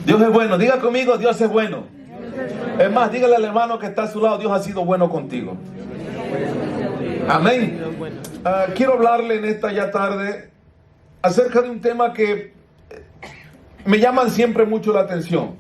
Dios es bueno. Diga conmigo, Dios es bueno. Es más, dígale al hermano que está a su lado, Dios ha sido bueno contigo. Amén. Quiero hablarle en esta ya tarde acerca de un tema que me llaman siempre mucho la atención.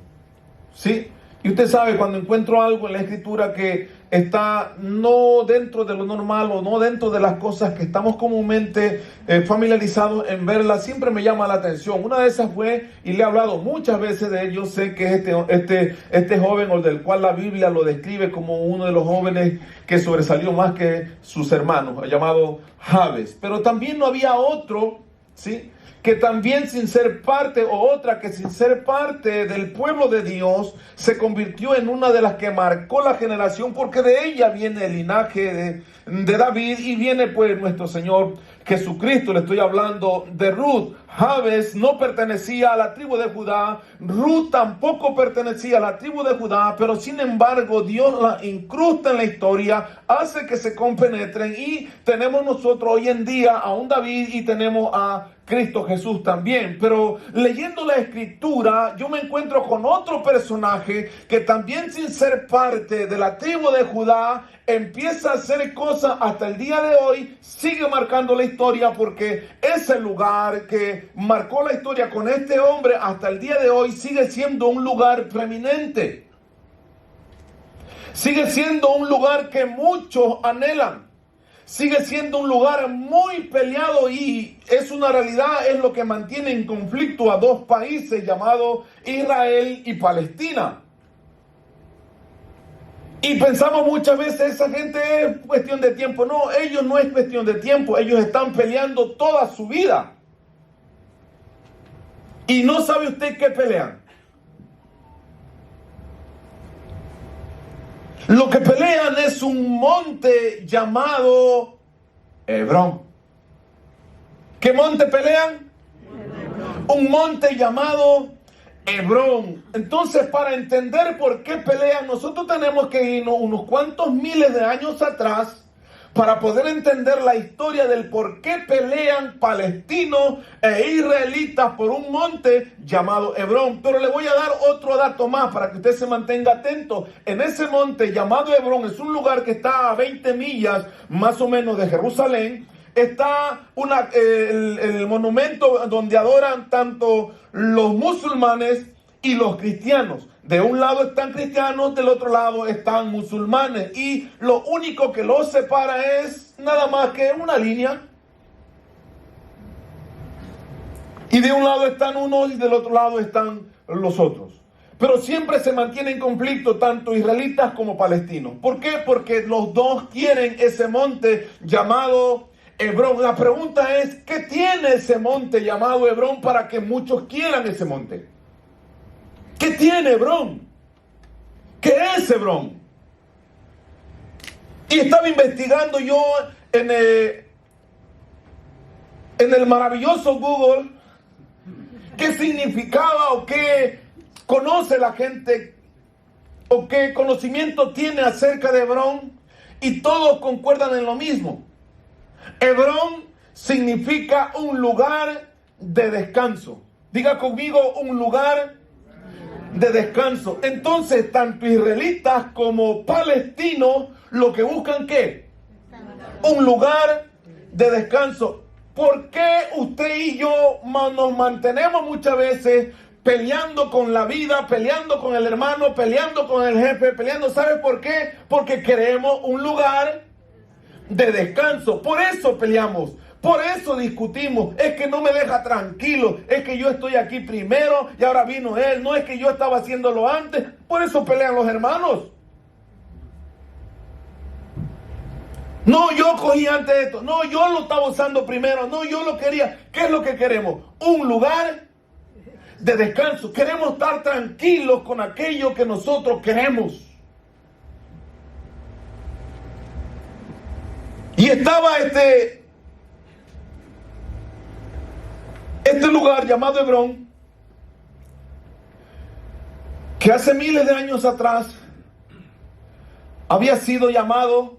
¿Sí? Y usted sabe, cuando encuentro algo en la escritura que está no dentro de lo normal o no dentro de las cosas que estamos comúnmente familiarizados en verlas, siempre me llama la atención. Una de esas fue, y le he hablado muchas veces de él, yo sé que es este joven, o del cual la Biblia lo describe como uno de los jóvenes que sobresalió más que sus hermanos, llamado Jabes. Pero también no había otro, ¿sí?, que también sin ser parte, o otra que sin ser parte del pueblo de Dios, se convirtió en una de las que marcó la generación, porque de ella viene el linaje de David y viene pues nuestro Señor Jesucristo. Le estoy hablando de Ruth. Jabes no pertenecía a la tribu de Judá, Ruth tampoco pertenecía a la tribu de Judá, pero sin embargo Dios la incrusta en la historia, hace que se compenetren, y tenemos nosotros hoy en día a un David y tenemos a Cristo Jesús también. Pero leyendo la escritura, yo me encuentro con otro personaje que también, sin ser parte de la tribu de Judá, empieza a hacer cosas hasta el día de hoy, sigue marcando la historia, porque ese lugar que marcó la historia con este hombre hasta el día de hoy sigue siendo un lugar preeminente, sigue siendo un lugar que muchos anhelan, sigue siendo un lugar muy peleado, y es una realidad, es lo que mantiene en conflicto a dos países llamados Israel y Palestina. Y pensamos muchas veces, esa gente es cuestión de tiempo. No, ellos no es cuestión de tiempo, ellos están peleando toda su vida. Y no sabe usted qué pelean. Lo que pelean es un monte llamado Hebrón. ¿Qué monte pelean? Un monte llamado Hebrón. Entonces, para entender por qué pelean, nosotros tenemos que irnos unos cuantos miles de años atrás para poder entender la historia del por qué pelean palestinos e israelitas por un monte llamado Hebrón. Pero le voy a dar otro dato más para que usted se mantenga atento. En ese monte llamado Hebrón, es un lugar que está a 20 millas más o menos de Jerusalén. Está el monumento donde adoran tanto los musulmanes y los cristianos. De un lado están cristianos, del otro lado están musulmanes, y lo único que los separa es nada más que una línea. Y de un lado están unos y del otro lado están los otros. Pero siempre se mantiene en conflicto tanto israelitas como palestinos. ¿Por qué? Porque los dos quieren ese monte llamado Hebrón. La pregunta es, ¿qué tiene ese monte llamado Hebrón para que muchos quieran ese monte? ¿Qué tiene Hebrón? ¿Qué es Hebrón? Y estaba investigando yo en el maravilloso Google qué significaba, o qué conoce la gente, o qué conocimiento tiene acerca de Hebrón, y todos concuerdan en lo mismo. Hebrón significa un lugar de descanso. Diga conmigo, un lugar de descanso. Entonces, tanto israelitas como palestinos lo que buscan, ¿qué? Un lugar de descanso. ¿Por qué usted y yo nos mantenemos muchas veces peleando con la vida, peleando con el hermano, peleando con el jefe, peleando? ¿Sabe por qué? Porque queremos un lugar de descanso. Por eso peleamos. Por eso discutimos. Es que no me deja tranquilo. Es que yo estoy aquí primero y ahora vino él. No es que yo estaba haciéndolo antes. Por eso pelean los hermanos. No, yo cogí antes esto. No, yo lo estaba usando primero. No, yo lo quería. ¿Qué es lo que queremos? Un lugar de descanso. Queremos estar tranquilos con aquello que nosotros queremos. Y estaba este lugar llamado Hebrón, que hace miles de años atrás había sido llamado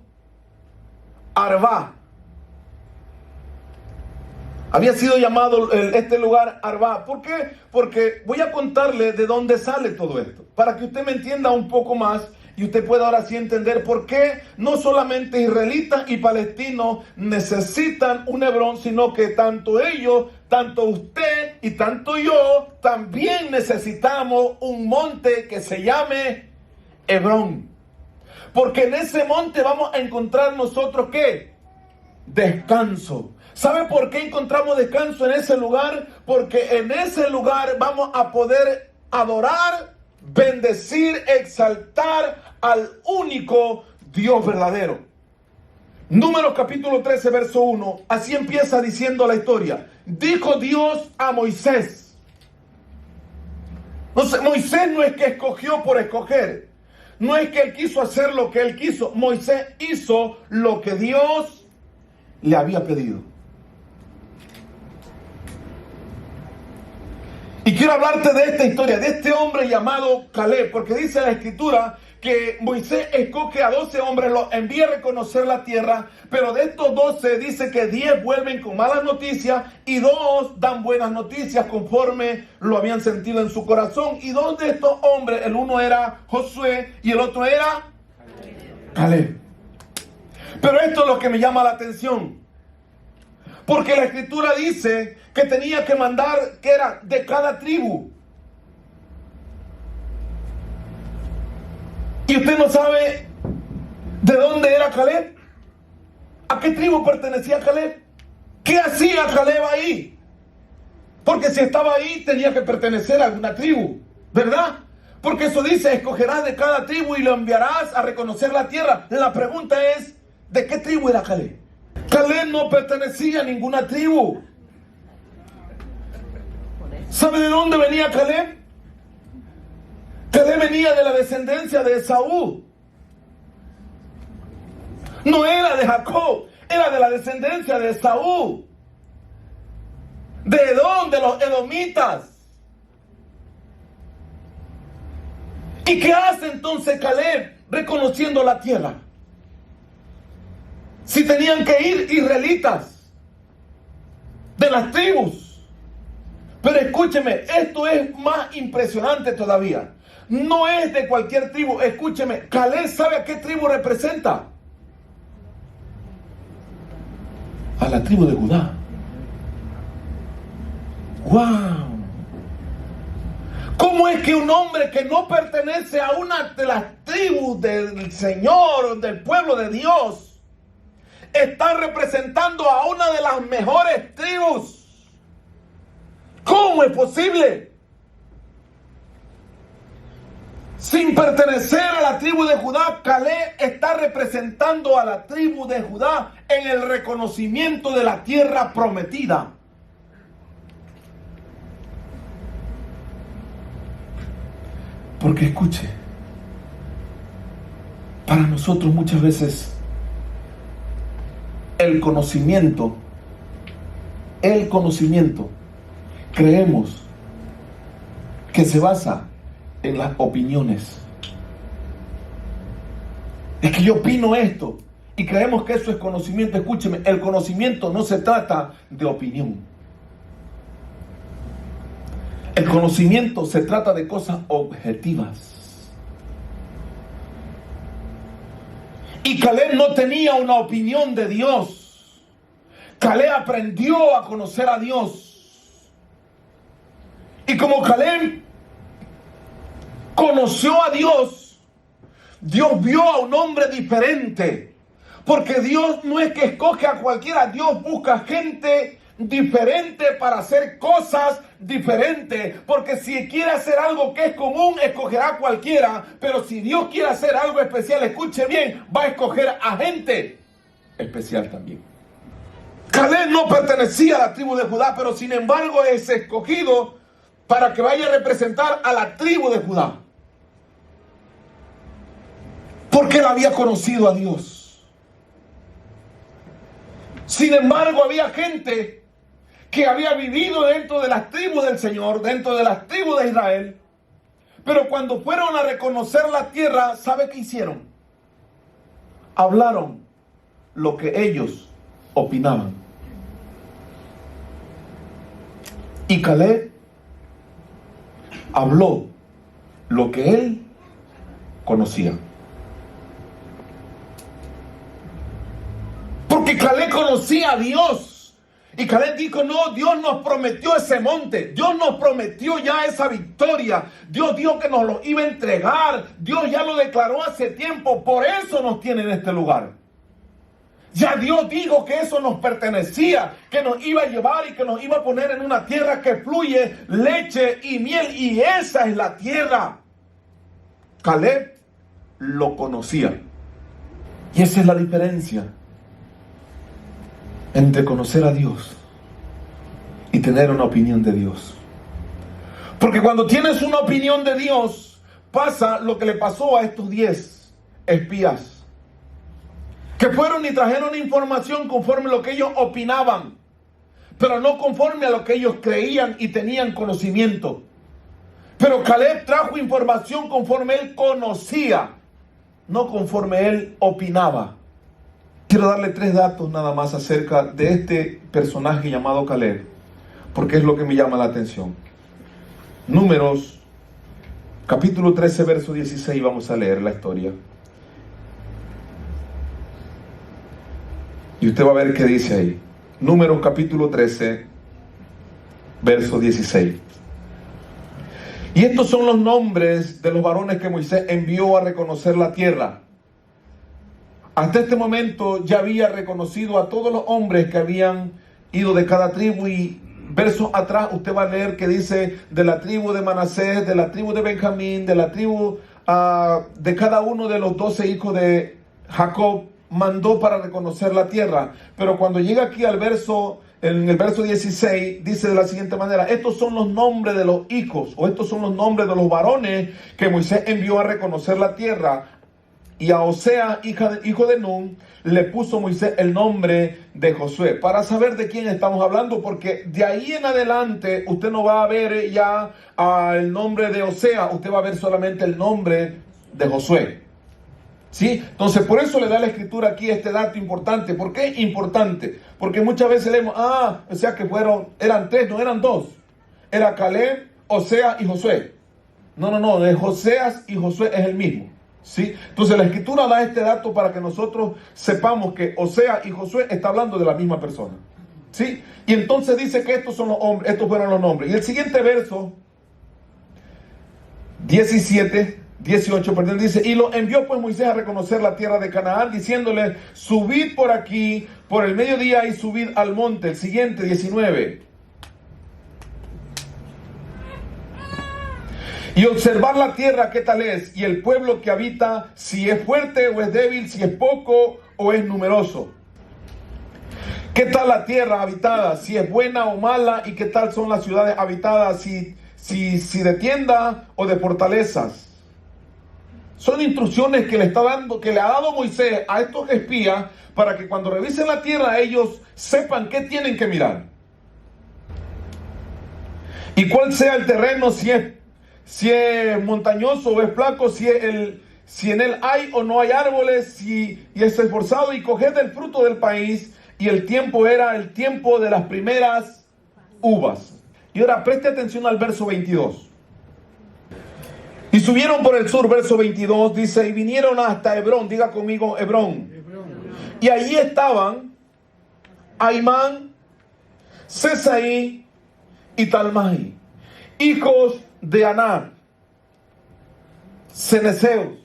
Arba. Había sido llamado este lugar Arba. ¿Por qué? Porque voy a contarle de dónde sale todo esto, para que usted me entienda un poco más y usted pueda ahora sí entender por qué no solamente israelitas y palestinos necesitan un Hebrón, sino que tanto ellos, tanto usted y tanto yo, también necesitamos un monte que se llame Hebrón. Porque en ese monte vamos a encontrar nosotros, ¿qué? Descanso. ¿Sabe por qué encontramos descanso en ese lugar? Porque en ese lugar vamos a poder adorar, bendecir, exaltar al único Dios verdadero. Números capítulo 13, verso 1. Así empieza diciendo la historia. Dijo Dios a Moisés. No sé, Moisés no es que escogió por escoger. No es que él quiso hacer lo que él quiso. Moisés hizo lo que Dios le había pedido. Y quiero hablarte de esta historia, de este hombre llamado Caleb, porque dice la escritura que Moisés escoge a 12 hombres, los envía a reconocer la tierra, pero de estos 12 dice que 10 vuelven con malas noticias y 2 dan buenas noticias conforme lo habían sentido en su corazón. Y 2 de estos hombres, el uno era Josué y el otro era Caleb. Pero esto es lo que me llama la atención. Porque la escritura dice que tenía que mandar, que era de cada tribu. Y usted no sabe de dónde era Caleb. ¿A qué tribu pertenecía Caleb? ¿Qué hacía Caleb ahí? Porque si estaba ahí tenía que pertenecer a alguna tribu, ¿verdad? Porque eso dice, escogerás de cada tribu y lo enviarás a reconocer la tierra. La pregunta es, ¿de qué tribu era Caleb? Caleb no pertenecía a ninguna tribu. ¿Sabe de dónde venía Caleb? Caleb venía de la descendencia de Esaú. No era de Jacob, era de la descendencia de Esaú. ¿De Edom? De los edomitas. ¿Y qué hace entonces Caleb reconociendo la tierra? Si tenían que ir israelitas de las tribus. Pero escúcheme, esto es más impresionante todavía. No es de cualquier tribu. Escúcheme, Caleb sabe a qué tribu representa. A la tribu de Judá. ¡Wow! ¿Cómo es que un hombre que no pertenece a una de las tribus del Señor, del pueblo de Dios, está representando a una de las mejores tribus? ¿Cómo es posible? Sin pertenecer a la tribu de Judá, Caleb está representando a la tribu de Judá en el reconocimiento de la tierra prometida. Porque escuche, para nosotros muchas veces el conocimiento, creemos que se basa en las opiniones. Es que yo opino esto y creemos que eso es conocimiento. Escúcheme, el conocimiento no se trata de opinión. El conocimiento se trata de cosas objetivas. Y Caleb no tenía una opinión de Dios. Caleb aprendió a conocer a Dios. Y como Caleb conoció a Dios, Dios vio a un hombre diferente. Porque Dios no es que escoge a cualquiera, Dios busca gente diferente para hacer cosas diferentes. Porque si quiere hacer algo que es común, escogerá a cualquiera. Pero si Dios quiere hacer algo especial, escuche bien, va a escoger a gente especial también. Caleb no pertenecía a la tribu de Judá, pero sin embargo es escogido para que vaya a representar a la tribu de Judá. Porque él había conocido a Dios. Sin embargo, había gente que había vivido dentro de las tribus del Señor, dentro de las tribus de Israel. Pero cuando fueron a reconocer la tierra, ¿sabe qué hicieron? Hablaron lo que ellos opinaban. Y Caleb habló lo que él conocía. Porque Caleb conocía a Dios. Y Caleb dijo, no, Dios nos prometió ese monte. Dios nos prometió ya esa victoria. Dios dijo que nos lo iba a entregar. Dios ya lo declaró hace tiempo. Por eso nos tiene en este lugar. Ya Dios dijo que eso nos pertenecía, que nos iba a llevar y que nos iba a poner en una tierra que fluye leche y miel. Y esa es la tierra. Caleb lo conocía. Y esa es la diferencia entre conocer a Dios y tener una opinión de Dios. Porque cuando tienes una opinión de Dios, pasa lo que le pasó a estos 10 espías, que fueron y trajeron información conforme a lo que ellos opinaban, pero no conforme a lo que ellos creían y tenían conocimiento. Pero Caleb trajo información conforme él conocía, no conforme él opinaba. Quiero darle 3 datos nada más acerca de este personaje llamado Caleb, porque es lo que me llama la atención. Números, capítulo 13, verso 16, vamos a leer la historia. Y usted va a ver qué dice ahí. Números, capítulo 13, verso 16. Y estos son los nombres de los varones que Moisés envió a reconocer la tierra. Hasta este momento ya había reconocido a todos los hombres que habían ido de cada tribu, y versos atrás usted va a leer que dice de la tribu de Manasés, de la tribu de Benjamín, de la tribu de cada uno de los 12 hijos de Jacob, mandó para reconocer la tierra. Pero cuando llega aquí al verso, en el verso 16, dice de la siguiente manera: estos son los nombres de los hijos, o estos son los nombres de los varones que Moisés envió a reconocer la tierra. Y a Osea, hijo de Nun, le puso Moisés el nombre de Josué. Para saber de quién estamos hablando, porque de ahí en adelante usted no va a ver ya el nombre de Osea, usted va a ver solamente el nombre de Josué. ¿Sí? Entonces, por eso le da la escritura aquí este dato importante. ¿Por qué importante? Porque muchas veces leemos, o sea que eran 3, no eran 2. Era Caleb, Osea y Josué. No, de Joseas y Josué es el mismo. ¿Sí? Entonces la escritura da este dato para que nosotros sepamos que Osea y Josué está hablando de la misma persona. ¿Sí? Y entonces dice que estos fueron los nombres. Y el siguiente verso, 18, dice: y lo envió pues Moisés a reconocer la tierra de Canaán, diciéndole: subid por aquí, por el mediodía, y subid al monte. El siguiente, 19. Y observar la tierra qué tal es, y el pueblo que habita, si es fuerte o es débil, si es poco o es numeroso. ¿Qué tal la tierra habitada? Si es buena o mala, y qué tal son las ciudades habitadas, si de tienda o de fortalezas. Son instrucciones que le ha dado Moisés a estos espías para que cuando revisen la tierra ellos sepan qué tienen que mirar. Y cuál sea el terreno, si es montañoso o es flaco, si en él hay o no hay árboles, y es esforzado, y coged el fruto del país. Y el tiempo era el tiempo de las primeras uvas. Y ahora preste atención al verso 22. Y subieron por el sur, verso 22, dice: y vinieron hasta Hebrón. Diga conmigo, Hebrón. Y allí estaban Ahimán, Sesaí y Talmai, hijos de Aná, cenezeos.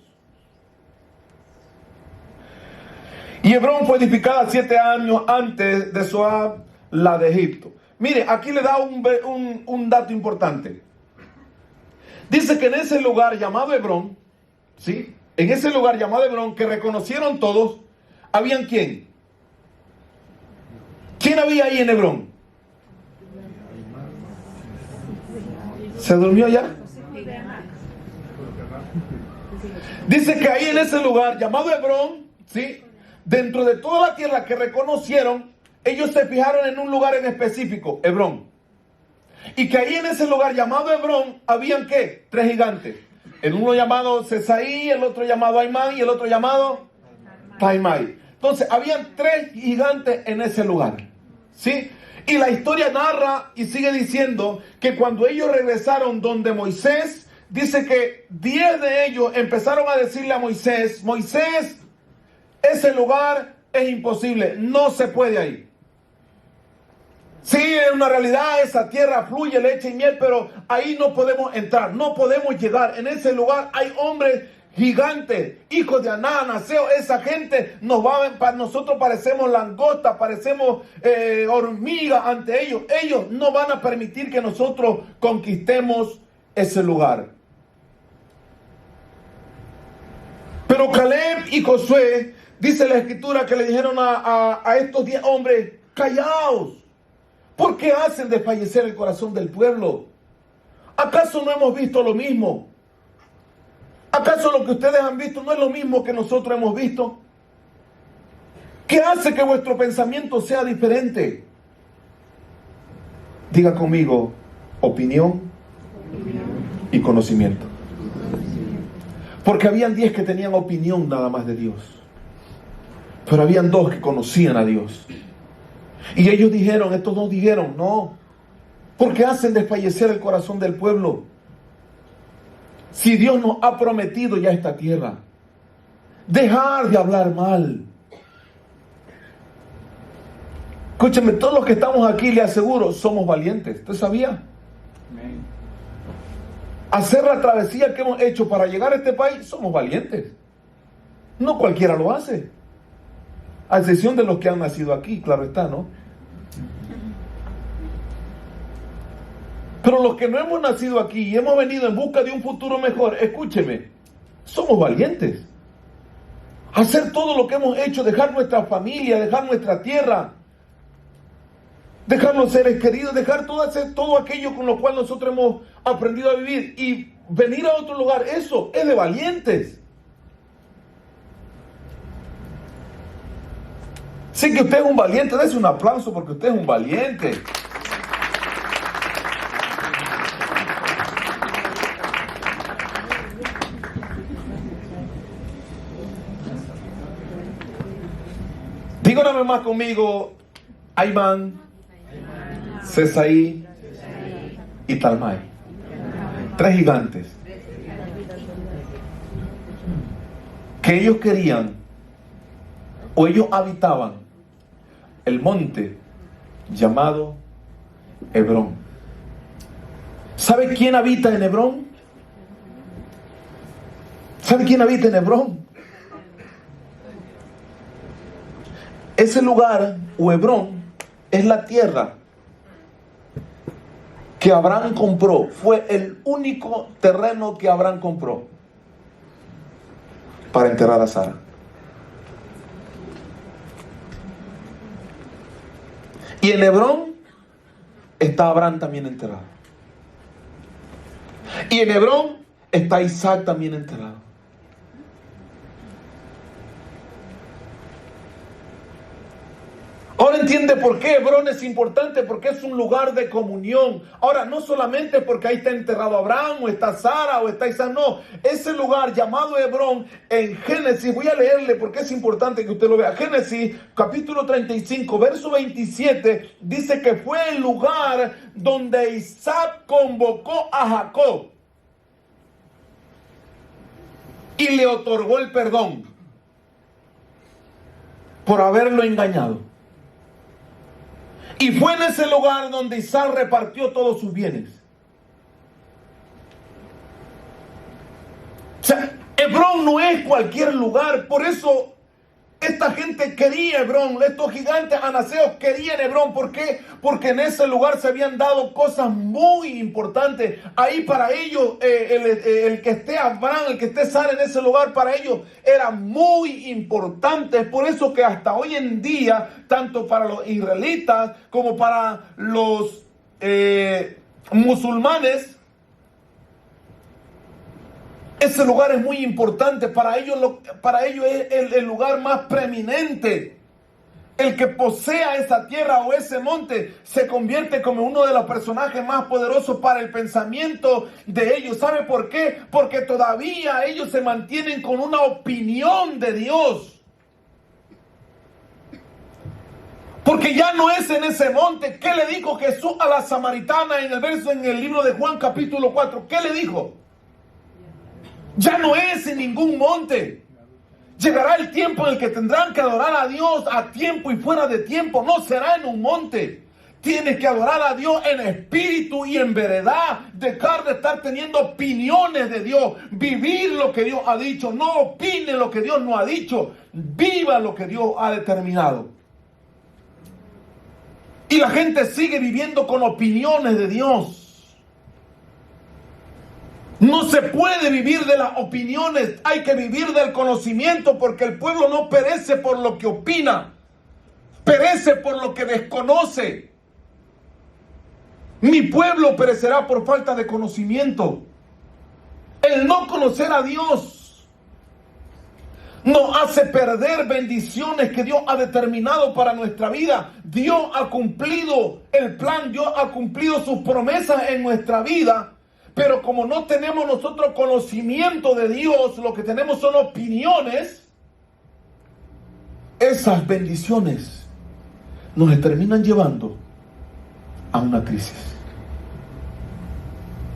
Y Hebrón fue edificada 7 años antes de Zoar, la de Egipto. Mire, aquí le da un dato importante. Dice que en ese lugar llamado Hebrón, ¿sí? En ese lugar llamado Hebrón, que reconocieron todos, ¿habían quién? ¿Quién había ahí en Hebrón? ¿Se durmió ya? Dice que ahí en ese lugar llamado Hebrón, ¿sí? Dentro de toda la tierra que reconocieron, ellos se fijaron en un lugar en específico, Hebrón. Y que ahí en ese lugar llamado Hebrón, habían ¿qué? 3 gigantes. El uno llamado Sesaí, el otro llamado Ahimán y el otro llamado Talmai. Entonces, habían 3 gigantes en ese lugar, ¿sí? Y la historia narra y sigue diciendo que cuando ellos regresaron donde Moisés, dice que 10 de ellos empezaron a decirle a Moisés: Moisés, ese lugar es imposible, no se puede ir. Sí, es una realidad, esa tierra fluye leche y miel, pero ahí no podemos entrar, no podemos llegar. En ese lugar hay hombres gigantes, hijos de Aná, Anaseo. Esa gente nosotros parecemos langosta, parecemos hormigas ante ellos. Ellos no van a permitir que nosotros conquistemos ese lugar. Pero Caleb y Josué, dice la escritura, que le dijeron a estos 10 hombres: callaos. ¿Por qué hacen desfallecer el corazón del pueblo? ¿Acaso no hemos visto lo mismo? ¿Acaso lo que ustedes han visto no es lo mismo que nosotros hemos visto? ¿Qué hace que vuestro pensamiento sea diferente? Diga conmigo: opinión y conocimiento. Porque habían 10 que tenían opinión nada más de Dios, pero habían 2 que conocían a Dios. Y ellos dijeron, estos 2 dijeron: no, porque hacen desfallecer el corazón del pueblo. Si Dios nos ha prometido ya esta tierra, dejar de hablar mal. Escúcheme, todos los que estamos aquí, le aseguro, somos valientes. ¿Usted sabía? Amén. Hacer la travesía que hemos hecho para llegar a este país, somos valientes. No cualquiera lo hace, a excepción de los que han nacido aquí, claro está, ¿no? Pero los que no hemos nacido aquí y hemos venido en busca de un futuro mejor, escúcheme, somos valientes. Hacer todo lo que hemos hecho, dejar nuestra familia, dejar nuestra tierra, dejar los seres queridos, dejar todo aquello con lo cual nosotros hemos aprendido a vivir y venir a otro lugar, eso es de valientes. Sí, que usted es un valiente, dése un aplauso porque usted es un valiente. Diga una vez más conmigo: Aimán, Sesaí y Talmai. 3 gigantes que ellos querían, o ellos habitaban el monte llamado Hebrón. ¿Sabe quién habita en Hebrón? ¿Sabe quién habita en Hebrón? Ese lugar, o Hebrón, es la tierra que Abraham compró. Fue el único terreno que Abraham compró para enterrar a Sara. Y en Hebrón está Abraham también enterrado. Y en Hebrón está Isaac también enterrado. Ahora entiende por qué Hebrón es importante, porque es un lugar de comunión. Ahora, no solamente porque ahí está enterrado Abraham, o está Sara, o está Isaac, no. Ese lugar llamado Hebrón, en Génesis, voy a leerle porque es importante que usted lo vea. Génesis, capítulo 35, verso 27, dice que fue el lugar donde Isaac convocó a Jacob y le otorgó el perdón por haberlo engañado. Y fue en ese lugar donde Isaac repartió todos sus bienes. O sea, Hebrón no es cualquier lugar. Por eso esta gente quería Hebrón. Estos gigantes anaseos querían Hebrón. ¿Por qué? Porque en ese lugar se habían dado cosas muy importantes. Ahí para ellos, el que esté Abraham, el que esté Sara en ese lugar, para ellos era muy importante. Por eso que hasta hoy en día, tanto para los israelitas como para los musulmanes, ese lugar es muy importante. Para ellos es el lugar más preeminente. El que posea esa tierra o ese monte se convierte como uno de los personajes más poderosos para el pensamiento de ellos. ¿Sabe por qué? Porque todavía ellos se mantienen con una opinión de Dios. Porque ya no es en ese monte. ¿Qué le dijo Jesús a la samaritana en el libro de Juan capítulo 4? ¿Qué le dijo? Ya no es en ningún monte. Llegará el tiempo en el que tendrán que adorar a Dios a tiempo y fuera de tiempo. No será en un monte. Tienes que adorar a Dios en espíritu y en verdad. Dejar de estar teniendo opiniones de Dios. Vivir lo que Dios ha dicho. No opine lo que Dios no ha dicho. Viva lo que Dios ha determinado. Y la gente sigue viviendo con opiniones de Dios. No se puede vivir de las opiniones, hay que vivir del conocimiento, porque el pueblo no perece por lo que opina, perece por lo que desconoce. Mi pueblo perecerá por falta de conocimiento. El no conocer a Dios nos hace perder bendiciones que Dios ha determinado para nuestra vida. Dios ha cumplido el plan, Dios ha cumplido sus promesas en nuestra vida. Pero como no tenemos nosotros conocimiento de Dios, lo que tenemos son opiniones, esas bendiciones nos terminan llevando a una crisis.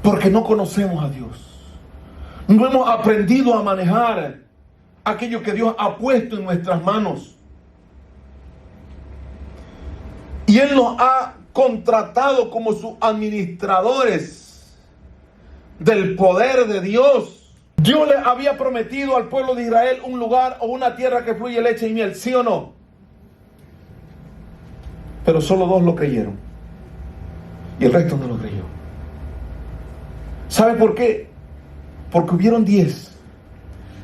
Porque no conocemos a Dios. No hemos aprendido a manejar aquello que Dios ha puesto en nuestras manos. Y Él nos ha contratado como sus administradores del poder de Dios. Dios le había prometido al pueblo de Israel un lugar o una tierra que fluye leche y miel, ¿sí o no? Pero solo 2 lo creyeron y el resto no lo creyó. ¿Sabe por qué? Porque hubieron 10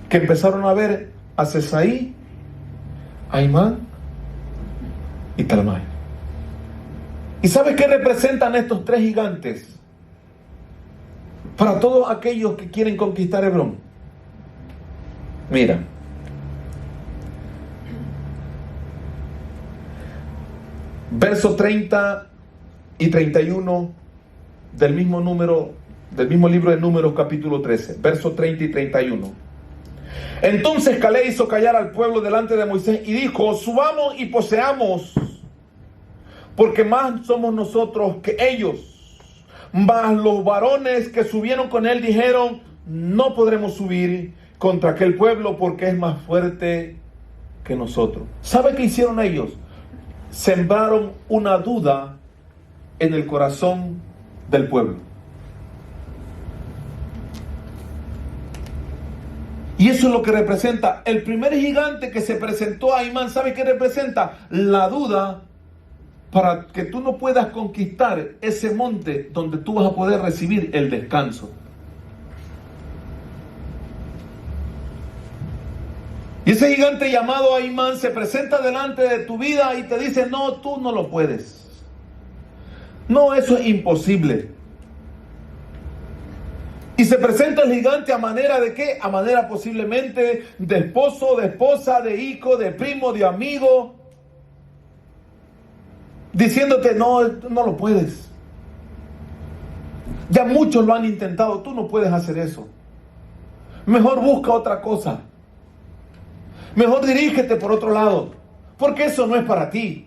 que empezaron a ver a Sesaí, a Aimán y Talmai. ¿Y sabe qué representan estos 3 gigantes para todos aquellos que quieren conquistar Hebrón? Mira, verso 30 y 31 del mismo libro de Números capítulo 13, verso 30 y 31. Entonces Caleb hizo callar al pueblo delante de Moisés y dijo: subamos y poseamos, porque más somos nosotros que ellos. Mas los varones que subieron con él dijeron: no podremos subir contra aquel pueblo porque es más fuerte que nosotros. ¿Sabe qué hicieron ellos? Sembraron una duda en el corazón del pueblo. Y eso es lo que representa. El primer gigante que se presentó a Aimán, ¿sabe qué representa? La duda para que tú no puedas conquistar ese monte donde tú vas a poder recibir el descanso. Y ese gigante llamado Aimán se presenta delante de tu vida y te dice: no, tú no lo puedes. No, eso es imposible. Y se presenta el gigante a manera de ¿qué? A manera posiblemente de esposo, de esposa, de hijo, de primo, de amigo, diciéndote: no lo puedes. Ya muchos lo han intentado, tú no puedes hacer eso. Mejor busca otra cosa. Mejor dirígete por otro lado, porque eso no es para ti.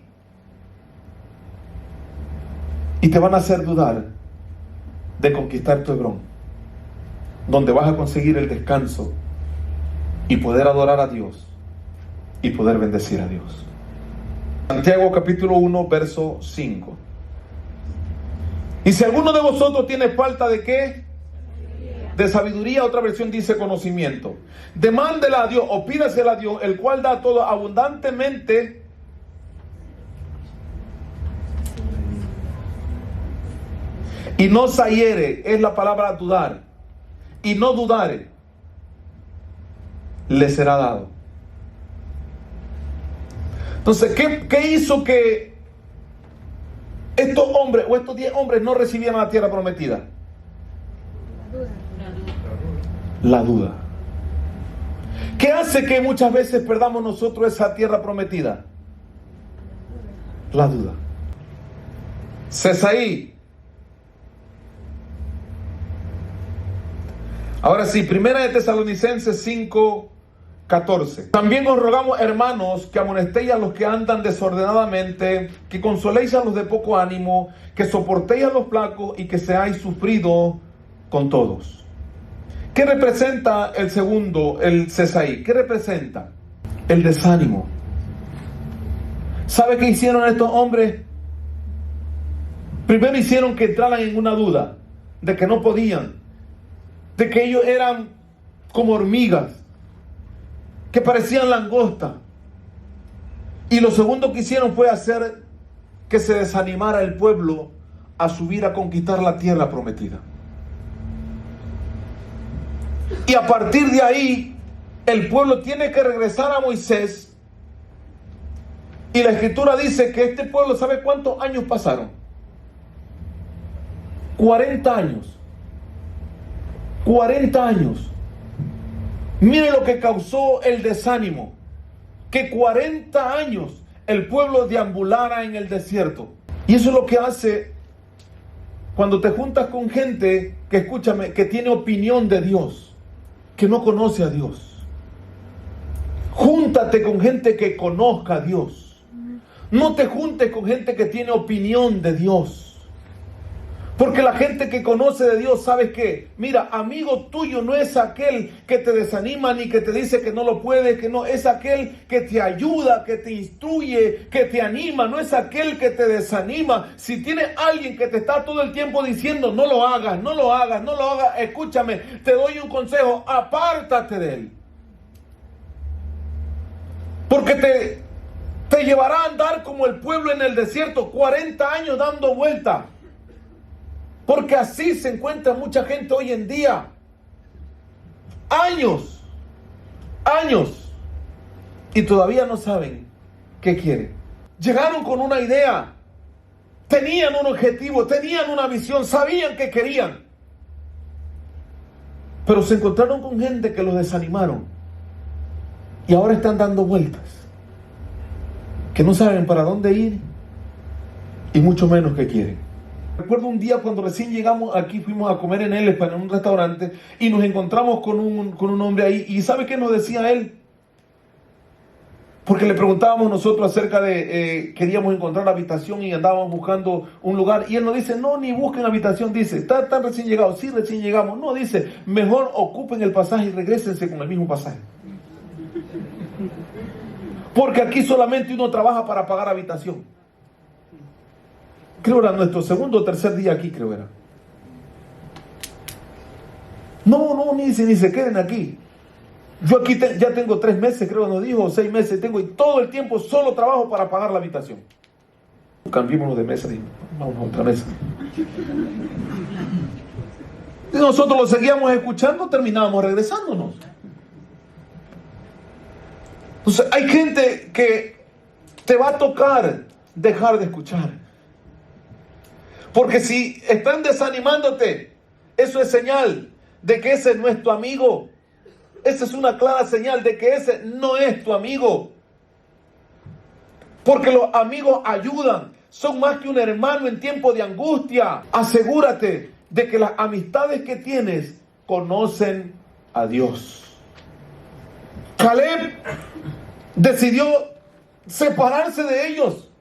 Y te van a hacer dudar de conquistar tu Hebrón, donde vas a conseguir el descanso y poder adorar a Dios y poder bendecir a Dios. Santiago capítulo 1 verso 5. Y si alguno de vosotros tiene falta de ¿qué? De sabiduría, otra versión dice conocimiento. Demándela a Dios o pídasela a Dios, el cual da todo abundantemente y no sayere, es la palabra dudar, y no dudare, le será dado. Entonces, ¿qué hizo que estos hombres o estos 10 hombres no recibieran la tierra prometida? La duda. ¿Qué hace que muchas veces perdamos nosotros esa tierra prometida? La duda. Sesaí. Ahora sí, Primera de Tesalonicenses 5, 14. También os rogamos, hermanos, que amonestéis a los que andan desordenadamente, que consoléis a los de poco ánimo, que soportéis a los flacos y que seáis sufridos con todos. ¿Qué representa el segundo, el Cesaí? ¿Qué representa? El desánimo. ¿Sabe qué hicieron estos hombres? Primero hicieron que entraran en una duda de que no podían, de que ellos eran como hormigas, que parecían langostas. Y lo segundo que hicieron fue hacer que se desanimara el pueblo a subir a conquistar la tierra prometida. Y a partir de ahí, el pueblo tiene que regresar a Moisés. Y la escritura dice que este pueblo, ¿sabe cuántos años pasaron? 40 años. 40 años. Mire lo que causó el desánimo. Que 40 años el pueblo deambulara en el desierto. Y eso es lo que hace cuando te juntas con gente que, escúchame, que tiene opinión de Dios, que no conoce a Dios. Júntate con gente que conozca a Dios. No te juntes con gente que tiene opinión de Dios. Porque la gente que conoce de Dios, ¿sabes qué? Mira, amigo tuyo no es aquel que te desanima ni que te dice que no lo puedes, que no. Es aquel que te ayuda, que te instruye, que te anima. No es aquel que te desanima. Si tienes alguien que te está todo el tiempo diciendo, no lo hagas, no lo hagas, no lo hagas, escúchame, te doy un consejo, apártate de él. Porque te llevará a andar como el pueblo en el desierto, 40 años dando vuelta. Porque así se encuentra mucha gente hoy en día. Años. Y todavía no saben qué quieren. Llegaron con una idea. Tenían un objetivo, tenían una visión, sabían qué querían. Pero se encontraron con gente que los desanimaron. Y ahora están dando vueltas. Que no saben para dónde ir. Y mucho menos qué quieren. Recuerdo un día cuando recién llegamos aquí, fuimos a comer en en un restaurante, y nos encontramos con un hombre ahí. ¿Y sabe qué nos decía él? Porque le preguntábamos nosotros acerca de, queríamos encontrar habitación y andábamos buscando un lugar. Y él nos dice, no, ni busquen habitación, dice, ¿están recién llegados? Sí, recién llegamos. No, dice, mejor ocupen el pasaje y regrésense con el mismo pasaje. Porque aquí solamente uno trabaja para pagar habitación. Creo era nuestro segundo o tercer día aquí, creo era. No, ni se queden aquí. Yo aquí ya tengo 3 meses, creo que nos dijo, 6 meses tengo, y todo el tiempo solo trabajo para pagar la habitación. Cambiémonos de mesa y vamos a otra mesa. Y nosotros lo seguíamos escuchando, terminábamos regresándonos. Entonces hay gente que te va a tocar dejar de escuchar. Porque si están desanimándote, eso es señal de que ese no es tu amigo. Esa es una clara señal de que ese no es tu amigo. Porque los amigos ayudan, son más que un hermano en tiempo de angustia. Asegúrate de que las amistades que tienes conocen a Dios. Caleb decidió separarse de ellos.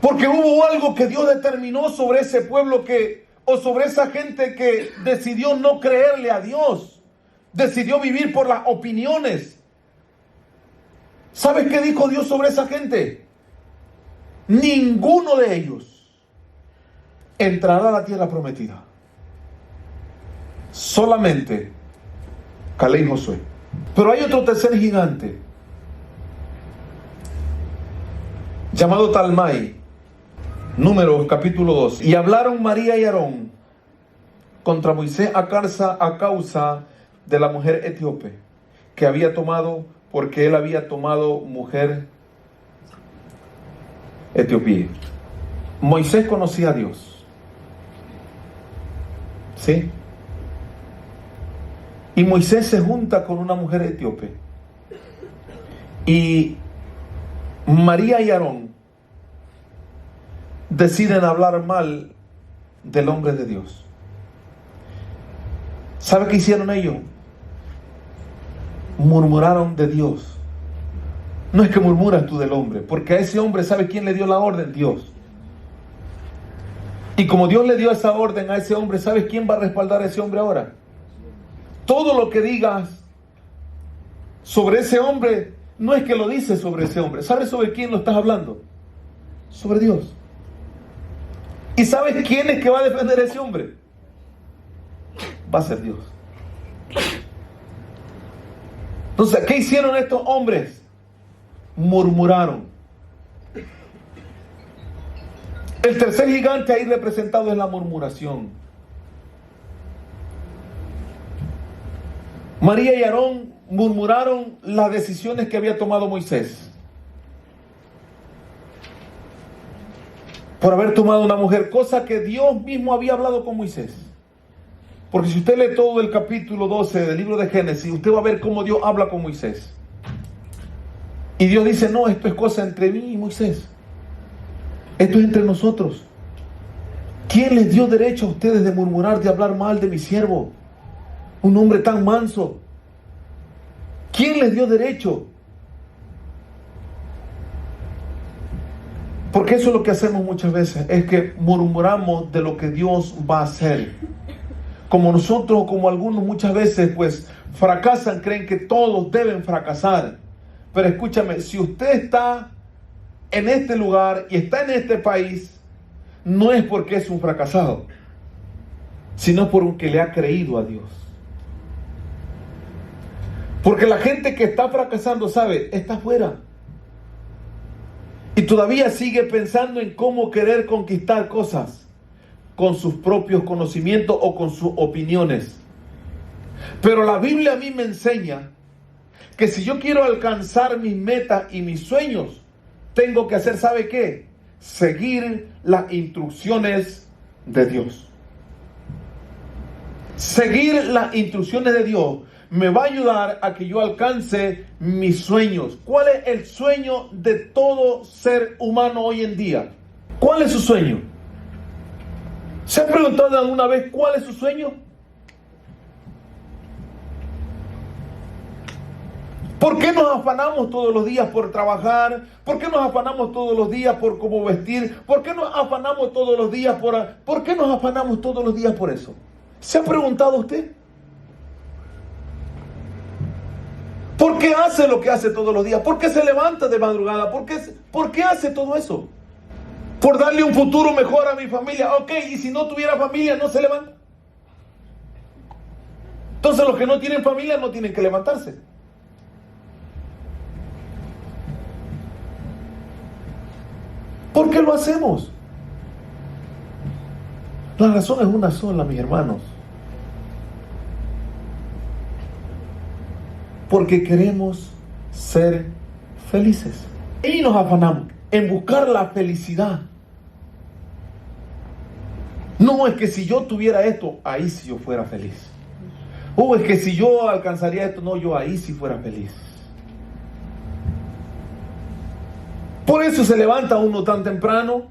Porque hubo algo que Dios determinó sobre ese pueblo o sobre esa gente que decidió no creerle a Dios. Decidió vivir por las opiniones. ¿Sabes qué dijo Dios sobre esa gente? Ninguno de ellos entrará a la tierra prometida. Solamente Caleb y Josué. Pero hay otro tercer gigante llamado Talmai. Números capítulo 2. Y hablaron María y Aarón contra Moisés a causa de la mujer etíope que había tomado, porque él había tomado mujer etiopía. Moisés conocía a Dios. ¿Sí? Y Moisés se junta con una mujer etíope. Y María y Aarón deciden hablar mal del hombre de Dios. ¿Sabe qué hicieron ellos? murmuraron de Dios. No es que murmuras tú del hombre, porque a ese hombre, ¿sabe quién le dio la orden? Dios. Y como Dios le dio esa orden a ese hombre, ¿sabes quién va a respaldar a ese hombre ahora? Todo lo que digas sobre ese hombre, no es que lo dices sobre ese hombre. ¿Sabes sobre quién lo estás hablando? Sobre Dios. ¿Y sabes quién es que va a defender a ese hombre? Va a ser Dios. Entonces, ¿qué hicieron estos hombres? Murmuraron. El tercer gigante ahí representado es la murmuración. María y Aarón murmuraron las decisiones que había tomado Moisés. Por haber tomado una mujer, cosa que Dios mismo había hablado con Moisés. Porque si usted lee todo el capítulo 12 del libro de Génesis, usted va a ver cómo Dios habla con Moisés. Y Dios dice, no, esto es cosa entre mí y Moisés. Esto es entre nosotros. ¿Quién les dio derecho a ustedes de murmurar, de hablar mal de mi siervo? Un hombre tan manso. ¿Quién les dio derecho? Porque eso es lo que hacemos muchas veces, es que murmuramos de lo que Dios va a hacer. Como nosotros, como algunos muchas veces, pues fracasan, creen que todos deben fracasar. Pero escúchame, si usted está en este lugar y está en este país, no es porque es un fracasado, sino porque le ha creído a Dios. Porque la gente que está fracasando, ¿sabe? Está afuera. Y todavía sigue pensando en cómo querer conquistar cosas con sus propios conocimientos o con sus opiniones. Pero la Biblia a mí me enseña que si yo quiero alcanzar mis metas y mis sueños, tengo que hacer, ¿sabe qué? Seguir las instrucciones de Dios. Seguir las instrucciones de Dios me va a ayudar a que yo alcance mis sueños. ¿Cuál es el sueño de todo ser humano hoy en día? ¿Cuál es su sueño? ¿Se ha preguntado alguna vez cuál es su sueño? ¿Por qué nos afanamos todos los días por trabajar? ¿Por qué nos afanamos todos los días por cómo vestir? ¿Por qué nos afanamos todos los días ¿Por qué nos afanamos todos los días por eso? ¿Se ha preguntado usted? ¿Por qué hace lo que hace todos los días? ¿Por qué se levanta de madrugada? ¿Por qué hace todo eso? ¿Por darle un futuro mejor a mi familia? Ok, y si no tuviera familia, ¿no se levanta? Entonces los que no tienen familia no tienen que levantarse. ¿Por qué lo hacemos? La razón es una sola, mis hermanos. Porque queremos ser felices. Y nos afanamos en buscar la felicidad. No es que si yo tuviera esto, ahí sí yo fuera feliz. O es que si yo alcanzaría esto, no, yo ahí sí fuera feliz. Por eso se levanta uno tan temprano.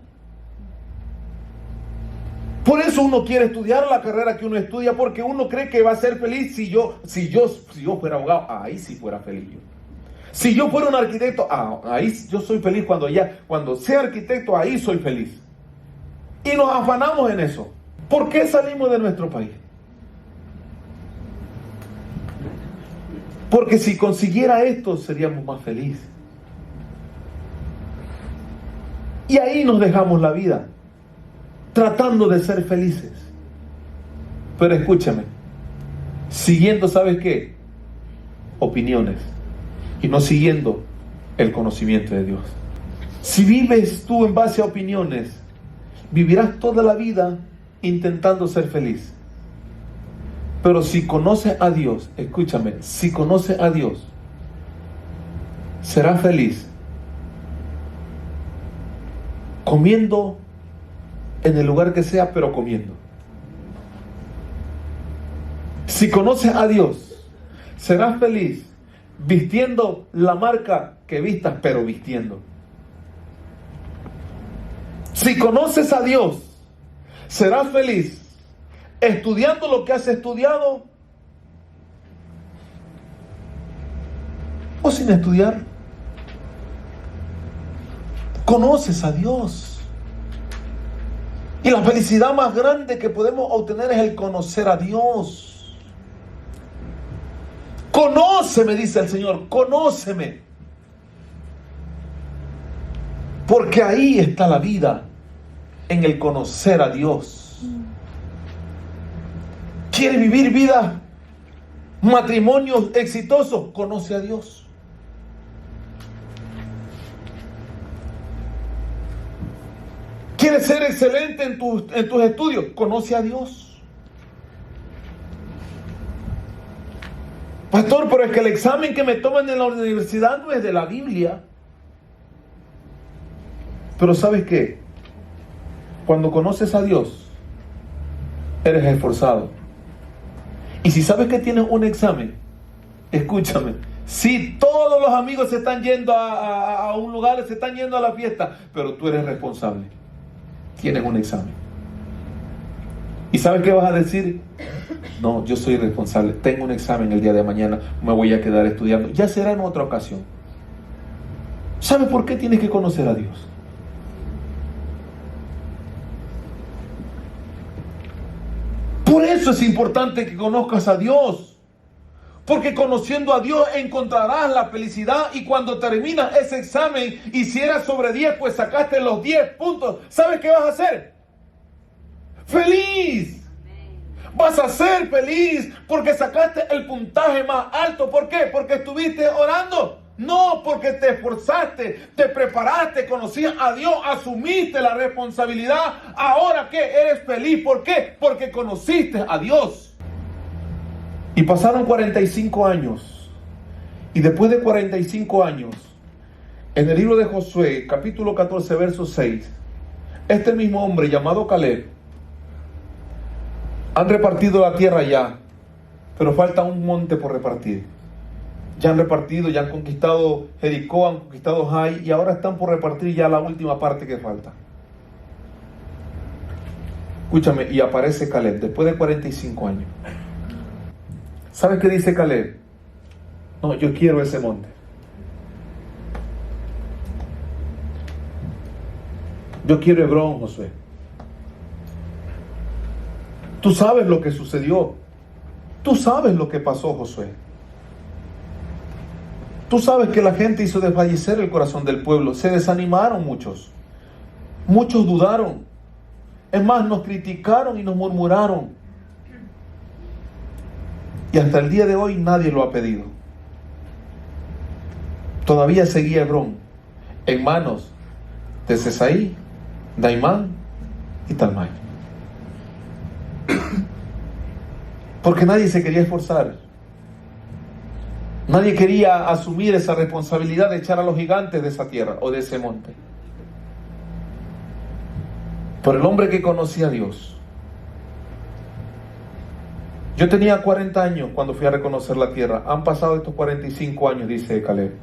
Por eso uno quiere estudiar la carrera que uno estudia, porque uno cree que va a ser feliz si yo fuera abogado, ahí sí fuera feliz yo. Si yo fuera un arquitecto, ahí yo soy feliz cuando sea arquitecto, ahí soy feliz. Y nos afanamos en eso. ¿Por qué salimos de nuestro país? Porque si consiguiera esto, seríamos más felices. Y ahí nos dejamos la vida, tratando de ser felices. Pero escúchame, siguiendo, ¿sabes qué? Opiniones, y no siguiendo el conocimiento de Dios. Si vives tú en base a opiniones, vivirás toda la vida intentando ser feliz. Pero si conoces a Dios, escúchame, si conoces a Dios, serás feliz comiendo en el lugar que sea, pero comiendo. Si conoces a Dios, serás feliz vistiendo la marca que vistas, pero vistiendo. Si conoces a Dios, serás feliz estudiando lo que has estudiado, o sin estudiar. Conoces a Dios. Y la felicidad más grande que podemos obtener es el conocer a Dios. Conóceme, dice el Señor, conóceme. Porque ahí está la vida, en el conocer a Dios. ¿Quieres vivir vida, matrimonios exitosos? Conoce a Dios. ¿Quieres ser excelente en tus estudios? Conoce a Dios. Pastor, pero es que el examen que me toman en la universidad no es de la Biblia. Pero ¿sabes qué? Cuando conoces a Dios, eres esforzado. Y si sabes que tienes un examen, escúchame, si todos los amigos se están yendo a un lugar, se están yendo a la fiesta, pero tú eres responsable, tienes un examen. ¿Y sabes qué vas a decir? No, yo soy responsable, tengo un examen el día de mañana, me voy a quedar estudiando, ya será en otra ocasión. ¿Sabes por qué tienes que conocer a Dios? Por eso es importante que conozcas a Dios. Porque conociendo a Dios encontrarás la felicidad. Y cuando terminas ese examen y si eras sobre 10, pues sacaste los 10 puntos. ¿Sabes qué vas a hacer? ¡Feliz! Vas a ser feliz porque sacaste el puntaje más alto. ¿Por qué? Porque estuviste orando. No, porque te esforzaste, te preparaste, conocías a Dios, asumiste la responsabilidad. Ahora que eres feliz. ¿Por qué? Porque conociste a Dios. Y pasaron 45 años. Y después de 45 años, en el libro de Josué, capítulo 14, verso 6, este mismo hombre llamado Caleb, han repartido la tierra ya, pero falta un monte por repartir. Ya han repartido, ya han conquistado Jericó, han conquistado Jai, y ahora están por repartir ya la última parte que falta. Escúchame, y aparece Caleb después de 45 años. ¿Sabes qué dice Caleb? No, yo quiero ese monte. Yo quiero Hebrón, Josué. Tú sabes lo que sucedió. Tú sabes lo que pasó, Josué. Tú sabes que la gente hizo desfallecer el corazón del pueblo. Se desanimaron muchos. Muchos dudaron. Es más, nos criticaron y nos murmuraron. Y hasta el día de hoy nadie lo ha pedido. Todavía seguía Hebrón en manos de Sesaí, Daimán y Talmai. Porque nadie se quería esforzar. Nadie quería asumir esa responsabilidad de echar a los gigantes de esa tierra o de ese monte. Pero el hombre que conocía a Dios. Yo tenía 40 años cuando fui a reconocer la tierra. Han pasado estos 45 años, dice Caleb.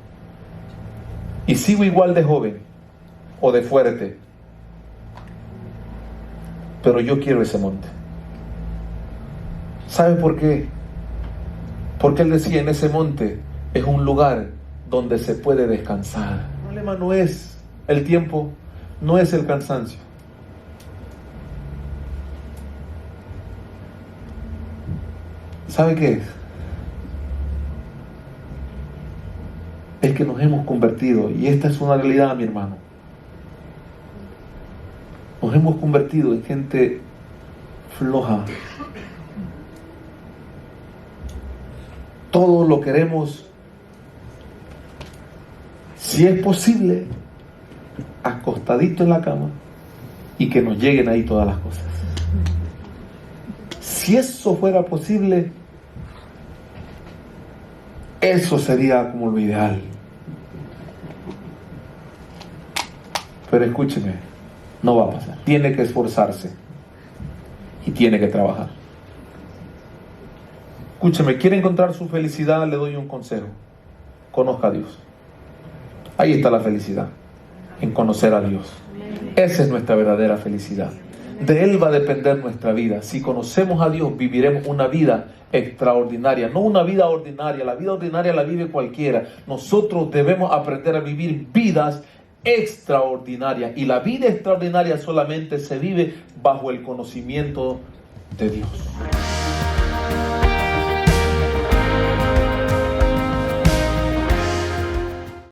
Y sigo igual de joven o de fuerte. Pero yo quiero ese monte. ¿Sabe por qué? Porque él decía, en ese monte es un lugar donde se puede descansar. El problema no es el tiempo, no es el cansancio. ¿Sabe qué es? Es que nos hemos convertido, y esta es una realidad, mi hermano. Nos hemos convertido en gente floja. Todo lo queremos, si es posible, acostadito en la cama y que nos lleguen ahí todas las cosas. Si eso fuera posible, eso sería como lo ideal. Pero escúcheme, no va a pasar. Tiene que esforzarse y tiene que trabajar. Escúcheme, ¿quiere encontrar su felicidad? Le doy un consejo. Conozca a Dios. Ahí está la felicidad, en conocer a Dios. Esa es nuestra verdadera felicidad. De Él va a depender nuestra vida. Si conocemos a Dios, viviremos una vida extraordinaria, no una vida ordinaria. La vida ordinaria la vive cualquiera. Nosotros debemos aprender a vivir vidas extraordinarias. Y la vida extraordinaria solamente se vive bajo el conocimiento de Dios.